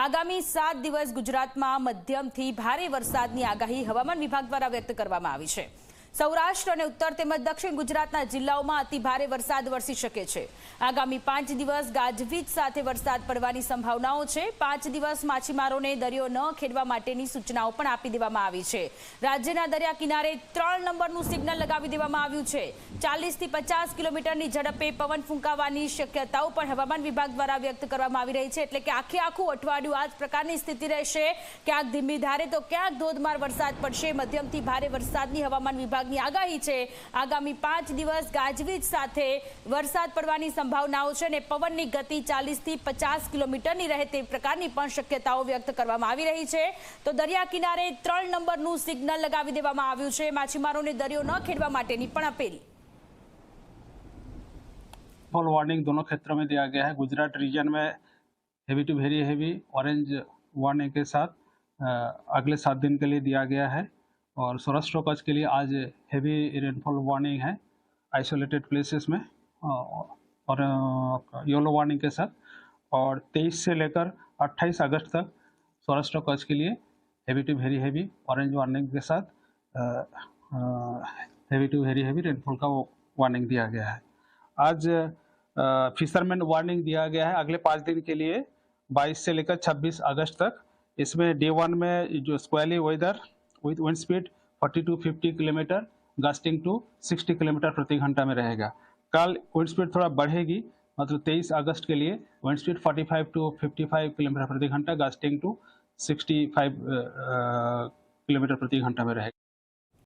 આગામી 7 દિવસ ગુજરાતમાં મધ્યમથી ભારે વરસાદની આગાહી હવામાન વિભાગ દ્વારા વ્યક્ત કરવામાં આવી છે। સૌરાષ્ટ્ર અને ઉત્તર તેમજ દક્ષિણ ગુજરાતના જિલ્લાઓમાં અતિ ભારે વરસાદ વરસી શકે છે। આગામી 5 દિવસ ગાજવીજ સાથે વરસાદ પડવાની સંભાવનાઓ છે। 5 દિવસ માછીમારોને દરિયો ન ખેડવા માટેની સૂચનાઓ પણ આપી દેવામાં આવી છે। રાજ્યના દરિયા કિનારે 3 નંબરનું સિગ્નલ લગાવી દેવામાં આવ્યું છે। 40 થી 50 કિલોમીટરની ઝડપે પવન ફૂંકાવાની શક્યતાઓ પણ હવામાન વિભાગ દ્વારા વ્યક્ત કરવામાં આવી રહી છે। એટલે કે આખું અઠવાડિયું આ જ પ્રકારની સ્થિતિ રહેશે। ક્યાંક ધીમી ધારે તો ક્યાંક ધોધમાર વરસાદ પડશે। મધ્યમથી ભારે વરસાદની હવામાન વિભાગ આગાહી છે। આગામી 5 દિવસ ગાજવીજ સાથે વરસાદ પડવાની સંભાવનાઓ છે અને પવનની ગતિ 40 થી 50 કિલોમીટરની રહે તે પ્રકારની પણ શક્યતાઓ વ્યક્ત કરવામાં આવી રહી છે। તો દરિયા કિનારે 3 નંબરનું સિગ્નલ લગાવી દેવામાં આવ્યું છે। માછીમારોને દરિયો ન ખેડવા માટેની પણ અપીલ। फुल वार्निंग दोनों क्षेत्रों में दिया गया है। गुजरात रीजन में heavy to very heavy orange warning के साथ अगले 7 दिन के लिए दिया गया है। और सौराष्ट्र कच्छ के लिए आज हेवी रेनफॉल वार्निंग है आइसोलेटेड प्लेसेस में और येलो वार्निंग के साथ। और 23 से लेकर 28 अगस्त तक सौराष्ट्र कच्छ के लिए heavy to very heavy orange warning के साथ heavy to very heavy rainfall का वार्निंग दिया गया है। आज फिशरमैन वार्निंग दिया गया है अगले 5 दिन के लिए 22 से लेकर 26 अगस्त तक। इसमें डे 1 में जो squally weather with wind speed 40 to 50 kilometre gusting to 60 kilometre प्रति घंटा में रहेगा। कल विंड स्पीड थोड़ा बढ़ेगी, मतलब 23 अगस्त के लिए विंड स्पीड 45 टू 55 किलोमीटर प्रति घंटा गस्टिंग टू 65 किलोमीटर प्रति घंटा में रहेगा।